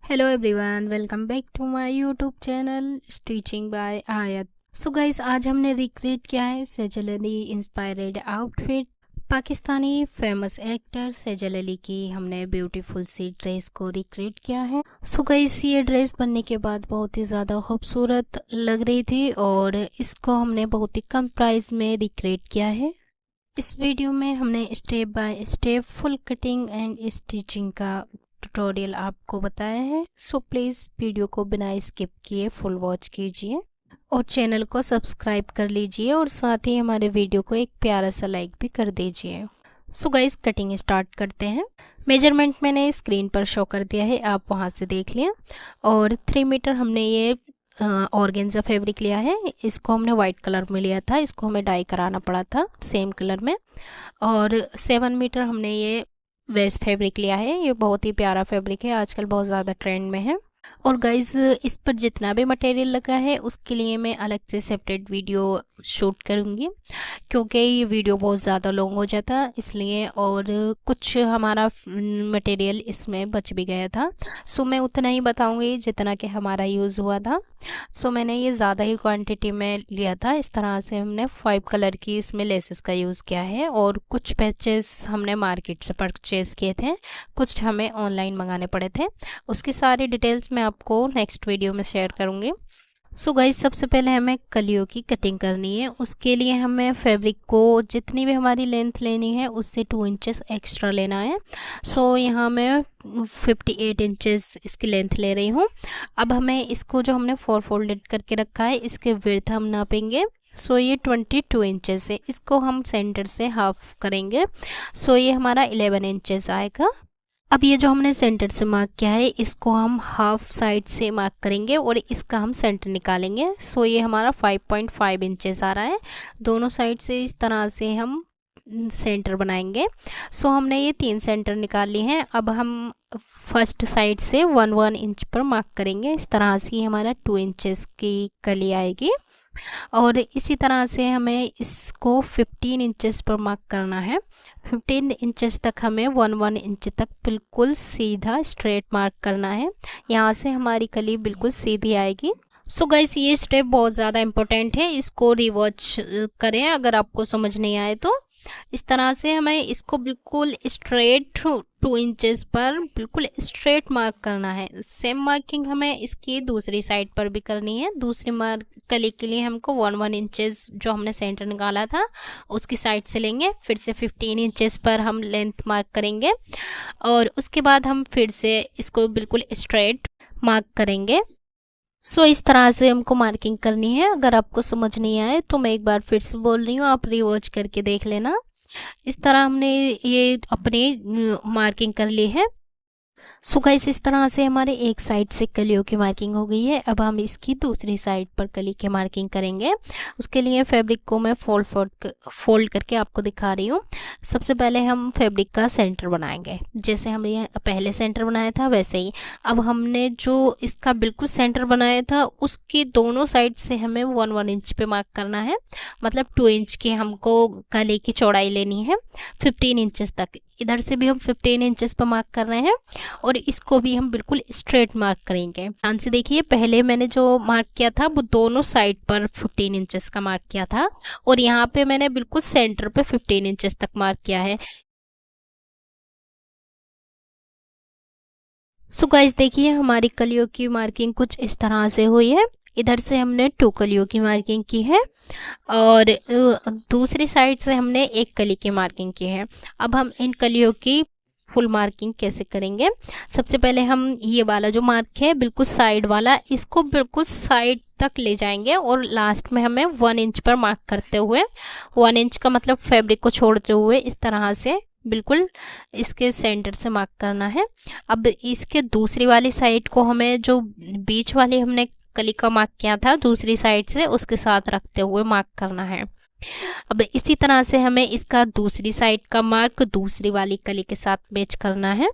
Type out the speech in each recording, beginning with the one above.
Hello everyone, welcome back to my YouTube channel stitching by Aayat. So guys, आज हमने recreate किया है Sejal Ali inspired outfit. Pakistani famous actor Sejal Ali की हमने ब्यूटीफुल सी ड्रेस को रिक्रिएट किया है। सो गाइस, ये ड्रेस बनने के बाद बहुत ही ज़्यादा खूबसूरत लग रही थी और इसको हमने बहुत ही कम प्राइस में रिक्रिएट किया है। इस वीडियो में हमने step by step full cutting and stitching का ट्यूटोरियल आपको बताया है। सो प्लीज़ वीडियो को बिना स्किप किए फुल वॉच कीजिए और चैनल को सब्सक्राइब कर लीजिए और साथ ही हमारे वीडियो को एक प्यारा सा लाइक भी कर दीजिए। सो गाइस, कटिंग स्टार्ट करते हैं। मेजरमेंट मैंने स्क्रीन पर शो कर दिया है, आप वहां से देख लिया। और 3 मीटर हमने ये ऑर्गेन्जा फैब्रिक लिया है। इसको हमने वाइट कलर में लिया था, इसको हमें डाई कराना पड़ा था सेम कलर में। और 7 मीटर हमने ये वेस्ट फैब्रिक लिया है। ये बहुत ही प्यारा फैब्रिक है, आजकल बहुत ज़्यादा ट्रेंड में है। और गाइज, इस पर जितना भी मटेरियल लगा है उसके लिए मैं अलग से सेपरेट वीडियो शूट करूँगी, क्योंकि ये वीडियो बहुत ज़्यादा लॉन्ग हो जाता इसलिए। और कुछ हमारा मटेरियल इसमें बच भी गया था, सो मैं उतना ही बताऊँगी जितना कि हमारा यूज़ हुआ था। सो मैंने ये ज़्यादा ही क्वांटिटी में लिया था। इस तरह से हमने 5 कलर की इसमें लेसेस का यूज़ किया है और कुछ पैचेस हमने मार्केट से परचेज़ किए थे, कुछ हमें ऑनलाइन मंगाने पड़े थे। उसकी सारी डिटेल्स मैं आपको नेक्स्ट वीडियो में शेयर करूँगी। सो गाइस, सबसे पहले हमें कलियों की कटिंग करनी है। उसके लिए हमें फैब्रिक को जितनी भी हमारी लेंथ लेनी है उससे 2 इंचेस एक्स्ट्रा लेना है। सो यहाँ मैं 58 इंचेस इसकी लेंथ ले रही हूँ। अब हमें इसको जो हमने 4 फोल्डेड करके रखा है इसके विड्थ हम नापेंगे। सो ये 22 इंचेस है, इसको हम सेंटर से हाफ करेंगे। सो ये हमारा 11 इंचेस आएगा। अब ये जो हमने सेंटर से मार्क किया है इसको हम हाफ साइड से मार्क करेंगे और इसका हम सेंटर निकालेंगे। सो ये हमारा 5.5 इंचेस आ रहा है। दोनों साइड से इस तरह से हम सेंटर बनाएंगे। सो हमने ये 3 सेंटर निकाल लिए हैं। अब हम फर्स्ट साइड से 1 इंच पर मार्क करेंगे। इस तरह से हमारा 2 इंचेस की कली आएगी। और इसी तरह से हमें इसको 15 इंचेस पर मार्क करना है। 15 इंचेस तक हमें 1 इंच तक बिल्कुल सीधा स्ट्रेट मार्क करना है। यहाँ से हमारी कली बिल्कुल सीधी आएगी। सो गाइस, ये स्टेप बहुत ज़्यादा इम्पोर्टेंट है, इसको रिवॉच करें अगर आपको समझ नहीं आए तो। इस तरह से हमें इसको बिल्कुल स्ट्रेट 2 इंचेस पर बिल्कुल स्ट्रेट मार्क करना है। सेम मार्किंग हमें इसकी दूसरी साइड पर भी करनी है। दूसरी कली के लिए हमको 1 इंचेस जो हमने सेंटर निकाला था उसकी साइड से लेंगे। फिर से 15 इंचेस पर हम लेंथ मार्क करेंगे और उसके बाद हम फिर से इसको बिल्कुल स्ट्रेट मार्क करेंगे। सो इस तरह से हमको मार्किंग करनी है। अगर आपको समझ नहीं आए तो मैं एक बार फिर से बोल रही हूँ, आप रिवॉच करके देख लेना। इस तरह हमने ये अपनी मार्किंग कर ली है। सो गाइस, इस तरह से हमारे एक साइड से कलियों की मार्किंग हो गई है। अब हम इसकी दूसरी साइड पर कली की मार्किंग करेंगे। उसके लिए फैब्रिक को मैं फोल्ड करके आपको दिखा रही हूँ। सबसे पहले हम फैब्रिक का सेंटर बनाएंगे, जैसे हमने पहले सेंटर बनाया था वैसे ही। अब हमने जो इसका बिल्कुल सेंटर बनाया था उसकी दोनों साइड से हमें 1 इंच पे मार्क करना है। मतलब 2 इंच की हमको कली की चौड़ाई लेनी है 15 इंचेस तक। इधर से भी हम 15 इंचेस पर मार्क कर रहे हैं और इसको भी हम बिल्कुल स्ट्रेट मार्क करेंगे। ध्यान से देखिए, पहले मैंने जो मार्क किया था वो दोनों साइड पर 15 इंचेस का मार्क किया था और यहाँ पे मैंने बिल्कुल सेंटर पे 15 इंचेस तक मार्क किया है। सो गाइस, देखिए हमारी कलियों की मार्किंग कुछ इस तरह से हुई है। इधर से हमने 2 कलियों की मार्किंग की है और दूसरी साइड से हमने 1 कली की मार्किंग की है। अब हम इन कलियों की फुल मार्किंग कैसे करेंगे? सबसे पहले हम ये वाला जो मार्क है बिल्कुल साइड वाला, इसको बिल्कुल साइड तक ले जाएंगे और लास्ट में हमें 1 इंच पर मार्क करते हुए, 1 इंच का मतलब फैब्रिक को छोड़ते हुए इस तरह से बिल्कुल इसके सेंटर से मार्क करना है। अब इसके दूसरी वाली साइड को हमें जो बीच वाली हमने कली का मार्क किया था दूसरी साइड से उसके साथ रखते हुए मार्क करना है। अब इसी तरह से हमें इसका दूसरी साइड का मार्क दूसरी वाली कली के साथ मैच करना है।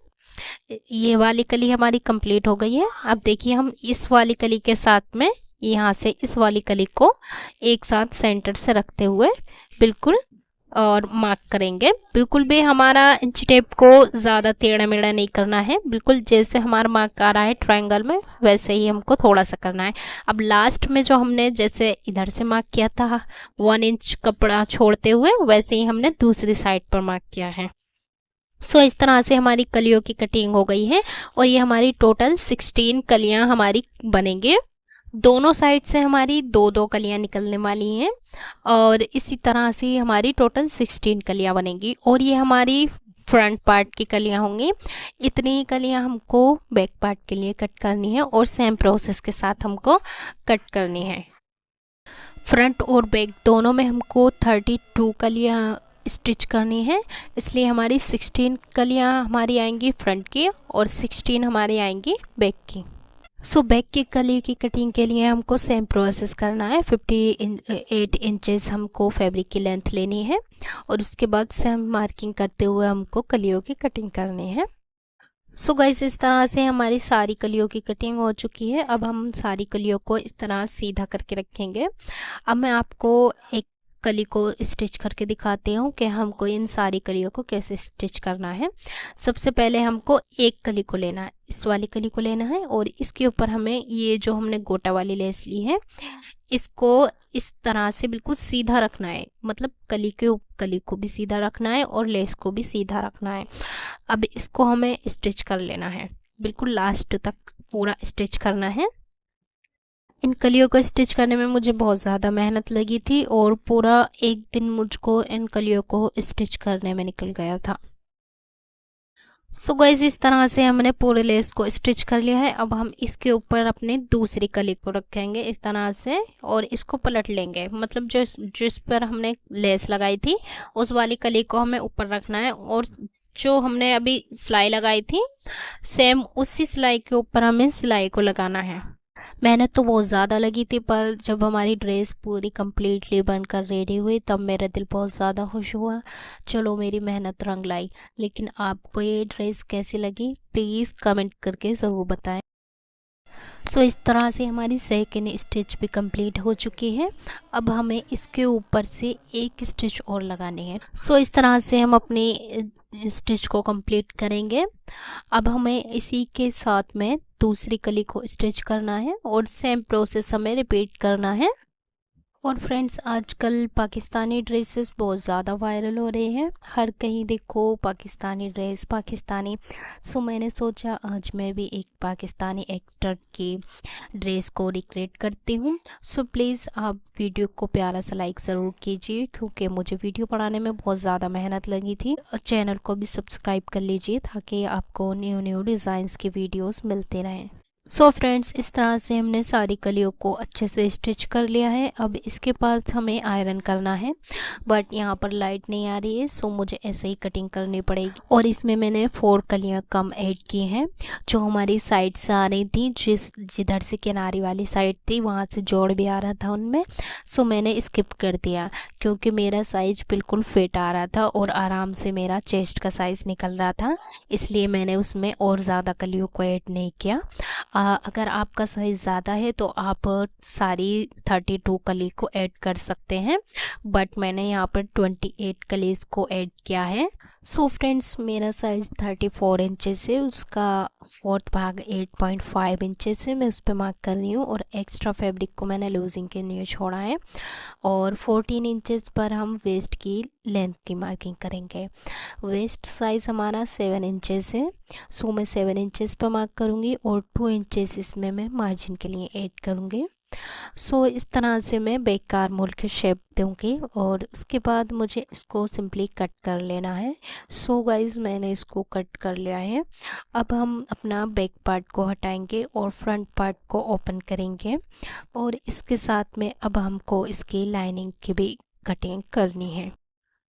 ये वाली कली हमारी कंप्लीट हो गई है। अब देखिए हम इस वाली कली के साथ में यहाँ से इस वाली कली को एक साथ सेंटर से रखते हुए बिल्कुल और मार्क करेंगे। बिल्कुल भी हमारा इंच टेप को ज़्यादा टेढ़ा मेढ़ा नहीं करना है, बिल्कुल जैसे हमारा मार्क आ रहा है ट्रायंगल में वैसे ही हमको थोड़ा सा करना है। अब लास्ट में जो हमने जैसे इधर से मार्क किया था 1 इंच कपड़ा छोड़ते हुए, वैसे ही हमने दूसरी साइड पर मार्क किया है। सो इस तरह से हमारी कलियों की कटिंग हो गई है और ये हमारी टोटल 16 कलियां हमारी बनेंगे। दोनों साइड से हमारी दो दो कलियां निकलने वाली हैं और इसी तरह से हमारी टोटल 16 कलियां बनेंगी और ये हमारी फ्रंट पार्ट की कलियां होंगी। इतनी ही कलियां हमको बैक पार्ट के लिए कट करनी है और सेम प्रोसेस के साथ हमको कट करनी है। फ्रंट और बैक दोनों में हमको 32 कलियां स्टिच करनी है, इसलिए हमारी 16 कलियां हमारी आएंगी फ्रंट की और 16 हमारी आएंगी बैक की। सो बैक की कली की कटिंग के लिए हमको सेम प्रोसेस करना है। 58 इंचेस हमको फैब्रिक की लेंथ लेनी है और उसके बाद सेम मार्किंग करते हुए हमको कलियों की कटिंग करनी है। सो गाइस इस तरह से हमारी सारी कलियों की कटिंग हो चुकी है। अब हम सारी कलियों को इस तरह सीधा करके रखेंगे। अब मैं आपको एक कली को स्टिच करके दिखाती हूँ कि हमको इन सारी कलियों को कैसे स्टिच करना है। सबसे पहले हमको एक कली को लेना है, इस वाली कली को लेना है और इसके ऊपर हमें ये जो हमने गोटा वाली लेस ली है इसको इस तरह से बिल्कुल सीधा रखना है, मतलब कली को भी सीधा रखना है और लेस को भी सीधा रखना है। अब इसको हमें स्टिच कर लेना है, बिल्कुल लास्ट तक पूरा स्टिच करना है। इन कलियों को स्टिच करने में मुझे बहुत ज़्यादा मेहनत लगी थी और पूरा एक दिन मुझको इन कलियों को स्टिच करने में निकल गया था। सो गाइस इस तरह से हमने पूरे लेस को स्टिच कर लिया है। अब हम इसके ऊपर अपनी दूसरी कली को रखेंगे इस तरह से और इसको पलट लेंगे, मतलब जिस पर हमने लेस लगाई थी उस वाली कली को हमें ऊपर रखना है और जो हमने अभी सिलाई लगाई थी सेम उसी सिलाई के ऊपर हमें सिलाई को लगाना है। मेहनत तो बहुत ज़्यादा लगी थी, पर जब हमारी ड्रेस पूरी कंप्लीटली बनकर रेडी हुई तब मेरा दिल बहुत ज़्यादा खुश हुआ। चलो मेरी मेहनत रंग लाई। लेकिन आपको ये ड्रेस कैसी लगी प्लीज़ कमेंट करके ज़रूर बताएं। सो इस तरह से हमारी सेकंड स्टिच भी कंप्लीट हो चुकी है। अब हमें इसके ऊपर से एक स्टिच और लगानी है। सो इस तरह से हम अपनी स्टिच को कंप्लीट करेंगे। अब हमें इसी के साथ में दूसरी कली को स्टिच करना है और सेम प्रोसेस हमें रिपीट करना है। और फ्रेंड्स आजकल पाकिस्तानी ड्रेसेस बहुत ज़्यादा वायरल हो रहे हैं, हर कहीं देखो पाकिस्तानी ड्रेस पाकिस्तानी। सो मैंने सोचा आज मैं भी एक पाकिस्तानी एक्टर की ड्रेस को रिक्रिएट करती हूँ। सो प्लीज़ आप वीडियो को प्यारा सा लाइक ज़रूर कीजिए, क्योंकि मुझे वीडियो बनाने में बहुत ज़्यादा मेहनत लगी थी। और चैनल को भी सब्सक्राइब कर लीजिए ताकि आपको न्यू डिज़ाइंस के वीडियोज़ मिलते रहें। सो फ्रेंड्स इस तरह से हमने सारी कलियों को अच्छे से स्टिच कर लिया है। अब इसके बाद हमें आयरन करना है, बट यहाँ पर लाइट नहीं आ रही है सो मुझे ऐसे ही कटिंग करनी पड़ेगी। और इसमें मैंने 4 कलियाँ कम ऐड की हैं जो हमारी साइड से आ रही थी, जिधर से किनारी वाली साइड थी वहाँ से जोड़ भी आ रहा था उनमें। सो मैंने स्किप कर दिया क्योंकि मेरा साइज बिल्कुल फिट आ रहा था और आराम से मेरा चेस्ट का साइज़ निकल रहा था, इसलिए मैंने उसमें और ज़्यादा कलियों को ऐड नहीं किया। अगर आपका साइज़ ज़्यादा है तो आप सारी 32 कली को ऐड कर सकते हैं, बट मैंने यहाँ पर 28 कलीज को ऐड किया है। सो फ्रेंड्स मेरा साइज़ 34 इंचेस है, उसका 4th भाग 8.5 इंचेस है, मैं उस पर मार्क कर रही हूँ और एक्स्ट्रा फैब्रिक को मैंने लूजिंग के लिए छोड़ा है। और 14 इंचेस पर हम वेस्ट की लेंथ की मार्किंग करेंगे। वेस्ट साइज़ हमारा 7 इंचेस है, सो मैं 7 इंचेस पर मार्क करूँगी और 2 इंचेस इसमें मैं मार्जिन के लिए ऐड करूँगी। सो इस तरह से मैं बैक आर्महोल की शेप दूँगी और उसके बाद मुझे इसको सिंपली कट कर लेना है। सो गाइज़ मैंने इसको कट कर लिया है। अब हम अपना बैक पार्ट को हटाएंगे और फ्रंट पार्ट को ओपन करेंगे और इसके साथ में अब हमको इसकी लाइनिंग की भी कटिंग करनी है।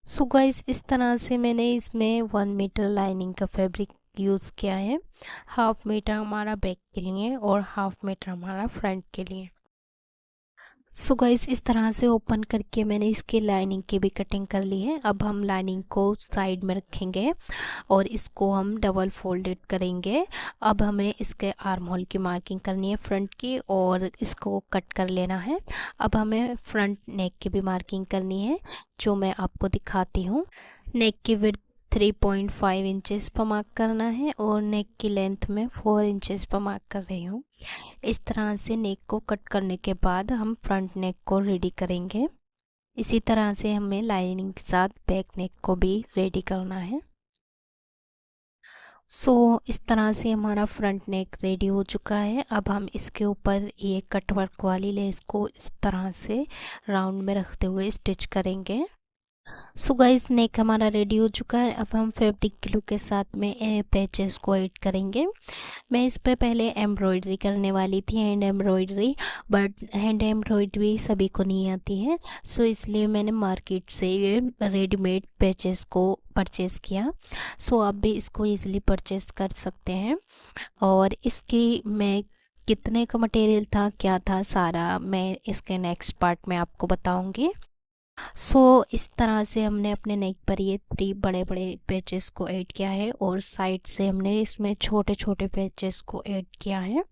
सो गाइस इस तरह से मैंने इसमें 1 मीटर लाइनिंग का फैब्रिक यूज़ किया है। 1/2 मीटर हमारा बैक के लिए और 1/2 मीटर हमारा फ्रंट के लिए। सो गाइस इस तरह से ओपन करके मैंने इसकी लाइनिंग की भी कटिंग कर ली है। अब हम लाइनिंग को साइड में रखेंगे और इसको हम डबल फोल्डेड करेंगे। अब हमें इसके आर्म होल की मार्किंग करनी है फ्रंट की और इसको कट कर लेना है। अब हमें फ्रंट नेक की भी मार्किंग करनी है जो मैं आपको दिखाती हूँ। नेक की विड्थ 3.5 इंचेस पर मार्क करना है और नेक की लेंथ में 4 इंचेस पर मार्क कर रही हूँ। इस तरह से नेक को कट करने के बाद हम फ्रंट नेक को रेडी करेंगे। इसी तरह से हमें लाइनिंग के साथ बैक नेक को भी रेडी करना है। इस तरह से हमारा फ्रंट नेक रेडी हो चुका है। अब हम इसके ऊपर ये कट वर्क वाली लेस को इस तरह से राउंड में रखते हुए स्टिच करेंगे। गाइस नेक हमारा रेडी हो चुका है। अब हम फैब्रिक ग्लू के साथ में पैचेस को ऐड करेंगे। मैं इस पे पहले एम्ब्रॉयडरी करने वाली थी, hand embroidery, but hand embroidery सभी को नहीं आती है। इसलिए मैंने मार्केट से ये रेडीमेड पैचेस को परचेज़ किया। आप भी इसको ईज़िली परचेज़ कर सकते हैं। और इसकी मैं कितने का मटेरियल था, क्या था, सारा मैं इसके नेक्स्ट पार्ट में आपको बताऊंगी। इस तरह से हमने अपने नेक पर ये 3 बड़े बड़े पैचेस को ऐड किया है और साइड से हमने इसमें छोटे छोटे पैचेस को ऐड किया है।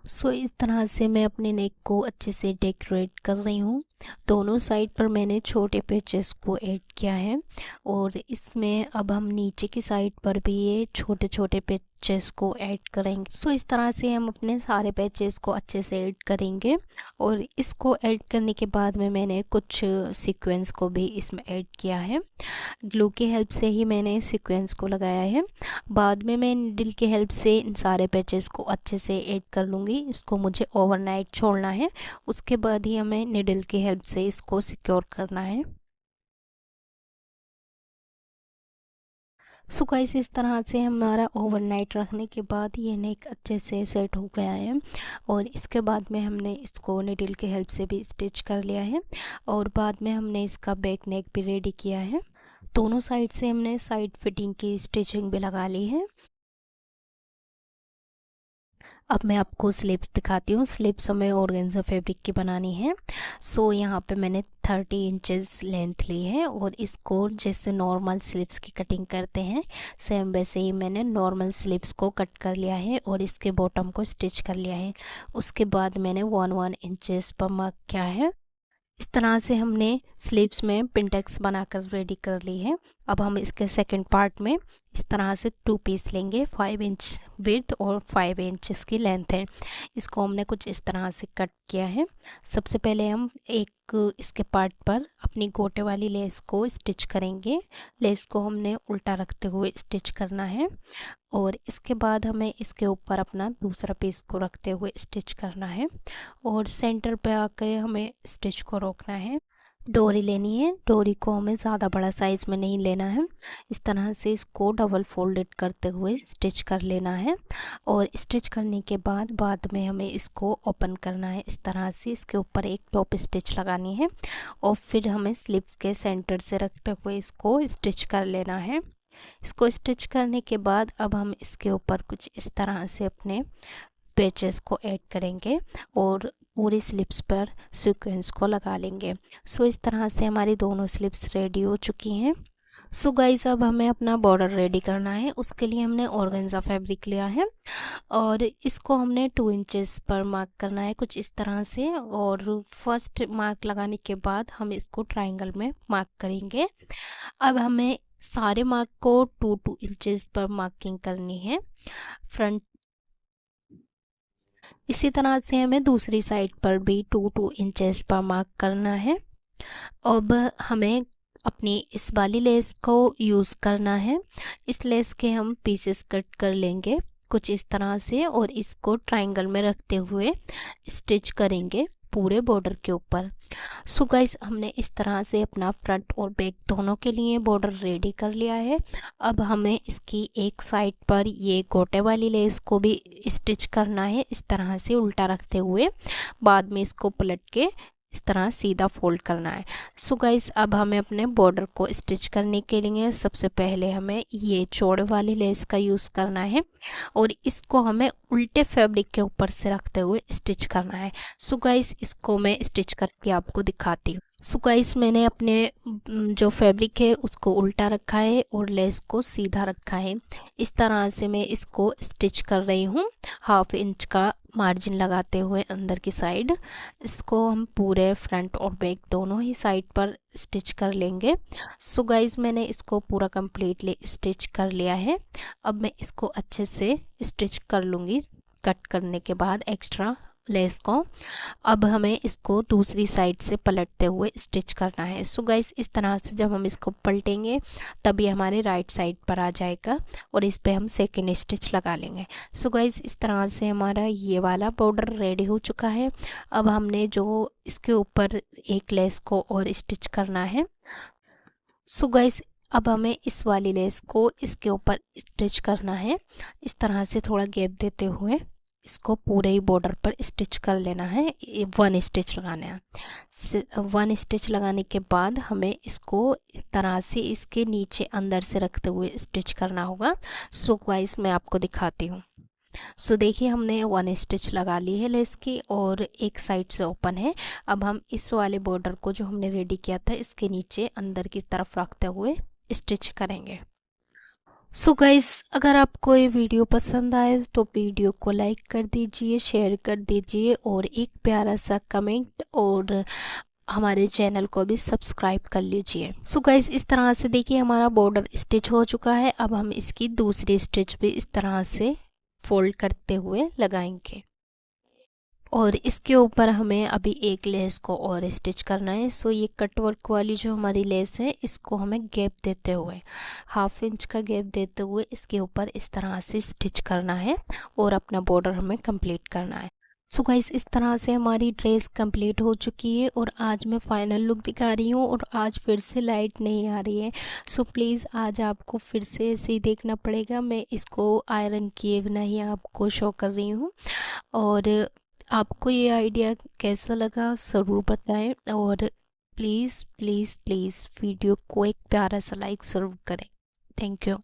इस तरह से मैं अपने नेक को अच्छे से डेकोरेट कर रही हूँ। दोनों साइड पर मैंने छोटे पैचेस को ऐड किया है और इसमें अब हम नीचे की साइड पर भी ये छोटे छोटे पैचेस को ऐड करेंगे। इस तरह से हम अपने सारे पैचेस को अच्छे से ऐड करेंगे और इसको ऐड करने के बाद में मैंने कुछ सीक्वेंस को भी इसमें ऐड किया है। ग्लू की हेल्प से ही मैंने सीक्वेंस को लगाया है। बाद में मैं नीडल की हेल्प से इन सारे पैचेस को अच्छे से ऐड कर लूँगी। इसको मुझे ओवरनाइट छोड़ना है, उसके बाद ही हमें नीडल की हेल्प से इसको सिक्योर करना है। गाइस इस तरह से हमारा ओवरनाइट रखने के बाद ये नेक अच्छे से सेट हो गया है और इसके बाद में हमने इसको नीडल की हेल्प से भी स्टिच कर लिया है और बाद में हमने इसका बैक नेक भी रेडी किया है। दोनों साइड से हमने साइड फिटिंग की स्टिचिंग भी लगा ली है। अब मैं आपको स्लीव्स दिखाती हूँ। स्लीव्स हमें ऑर्गेन्जा फैब्रिक की बनानी है। यहाँ पे मैंने 30 इंचेस लेंथ ली है और इसको जैसे नॉर्मल स्लीव्स की कटिंग करते हैं सेम वैसे ही मैंने नॉर्मल स्लीव्स को कट कर लिया है और इसके बॉटम को स्टिच कर लिया है। उसके बाद मैंने 1 इंचेस पर मार्क किया है। इस तरह से हमने स्लीव्स में पिंटेक्स बनाकर रेडी कर ली है। अब हम इसके सेकंड पार्ट में इस तरह से 2 पीस लेंगे। 5 इंच विड्थ और 5 इंच इसकी लेंथ है। इसको हमने कुछ इस तरह से कट किया है। सबसे पहले हम एक इसके पार्ट पर अपनी गोटे वाली लेस को स्टिच करेंगे। लेस को हमने उल्टा रखते हुए स्टिच करना है और इसके बाद हमें इसके ऊपर अपना दूसरा पीस को रखते हुए स्टिच करना है और सेंटर पे आकर हमें स्टिच को रोकना है। डोरी लेनी है। डोरी को हमें ज़्यादा बड़ा साइज़ में नहीं लेना है। इस तरह से इसको डबल फोल्डेड करते हुए स्टिच कर लेना है और स्टिच करने के बाद में हमें इसको ओपन करना है। इस तरह से इसके ऊपर एक टॉप स्टिच लगानी है और फिर हमें स्लीव्स के सेंटर से रखते हुए इसको स्टिच कर लेना है। इसको स्टिच करने के बाद अब हम इसके ऊपर कुछ इस तरह से अपने पैचेस को ऐड करेंगे और पूरी स्लिप्स पर सीक्वेंस को लगा लेंगे। इस तरह से हमारी दोनों स्लिप्स रेडी हो चुकी हैं। गाइस अब हमें अपना बॉर्डर रेडी करना है। उसके लिए हमने ऑर्गेन्जा फैब्रिक लिया है और इसको हमने 2 इंचेस पर मार्क करना है कुछ इस तरह से और फर्स्ट मार्क लगाने के बाद हम इसको ट्रायंगल में मार्क करेंगे। अब हमें सारे मार्क को 2 इंचेस पर मार्किंग करनी है फ्रंट। इसी तरह से हमें दूसरी साइड पर भी 2 इंचेस पर मार्क करना है। अब हमें अपनी इस वाली लेस को यूज़ करना है। इस लेस के हम पीसेस कट कर लेंगे कुछ इस तरह से और इसको ट्रायंगल में रखते हुए स्टिच करेंगे पूरे बॉर्डर के ऊपर। गाइस हमने इस तरह से अपना फ्रंट और बैक दोनों के लिए बॉर्डर रेडी कर लिया है। अब हमें इसकी एक साइड पर ये गोटे वाली लेस को भी स्टिच करना है इस तरह से उल्टा रखते हुए। बाद में इसको पलट के इस तरह सीधा फोल्ड करना है। सो गाइस अब हमें अपने बॉर्डर को स्टिच करने के लिए सबसे पहले हमें ये चौड़े वाली लेस का यूज़ करना है और इसको हमें उल्टे फैब्रिक के ऊपर से रखते हुए स्टिच करना है। सो गाइस इसको मैं स्टिच करके आपको दिखाती हूँ। सो गाइस मैंने अपने जो फैब्रिक है उसको उल्टा रखा है और लेस को सीधा रखा है। इस तरह से मैं इसको स्टिच कर रही हूँ, 1/2 इंच का मार्जिन लगाते हुए अंदर की साइड। इसको हम पूरे फ्रंट और बैक दोनों ही साइड पर स्टिच कर लेंगे। सो गाइस मैंने इसको पूरा कंप्लीटली स्टिच कर लिया है। अब मैं इसको अच्छे से स्टिच कर लूँगी कट करने के बाद एक्स्ट्रा लेस को। अब हमें इसको दूसरी साइड से पलटते हुए स्टिच करना है। सो गाइस इस तरह से जब हम इसको पलटेंगे तभी हमारे राइट साइड पर आ जाएगा और इस पे हम सेकेंड स्टिच लगा लेंगे। सो गाइस इस तरह से हमारा ये वाला बॉर्डर रेडी हो चुका है। अब हमने जो इसके ऊपर एक लेस को और स्टिच करना है। सो गाइस अब हमें इस वाली लेस को इसके ऊपर स्टिच करना है। इस तरह से थोड़ा गैप देते हुए इसको पूरे ही बॉर्डर पर स्टिच कर लेना है। 1 स्टिच लगाना है। 1 स्टिच लगाने के बाद हमें इसको इस तरह से इसके नीचे अंदर से रखते हुए स्टिच करना होगा। सो गाइस मैं आपको दिखाती हूँ। सो देखिए हमने 1 स्टिच लगा ली है लेस की और एक साइड से ओपन है। अब हम इस वाले बॉर्डर को जो हमने रेडी किया था इसके नीचे अंदर की तरफ रखते हुए स्टिच करेंगे। सो गाइस अगर आपको ये वीडियो पसंद आए तो वीडियो को लाइक कर दीजिए, शेयर कर दीजिए और एक प्यारा सा कमेंट और हमारे चैनल को भी सब्सक्राइब कर लीजिए। सो गाइस इस तरह से देखिए हमारा बॉर्डर स्टिच हो चुका है। अब हम इसकी दूसरी स्टिच भी इस तरह से फोल्ड करते हुए लगाएंगे और इसके ऊपर हमें अभी एक लेस को और स्टिच करना है। सो ये कट वर्क वाली जो हमारी लेस है इसको हमें गैप देते हुए 1/2 इंच का गैप देते हुए इसके ऊपर इस तरह से स्टिच करना है और अपना बॉर्डर हमें कंप्लीट करना है। सो गाइस इस तरह से हमारी ड्रेस कंप्लीट हो चुकी है और आज मैं फाइनल लुक दिखा रही हूँ और आज फिर से लाइट नहीं आ रही है। सो प्लीज़ आज आपको फिर से ऐसे ही देखना पड़ेगा। मैं इसको आयरन किए बिना ही आपको शो कर रही हूँ और आपको ये आइडिया कैसा लगा ज़रूर बताएं और प्लीज़ प्लीज़ प्लीज़ वीडियो को एक प्यारा सा लाइक ज़रूर करें। Thank you.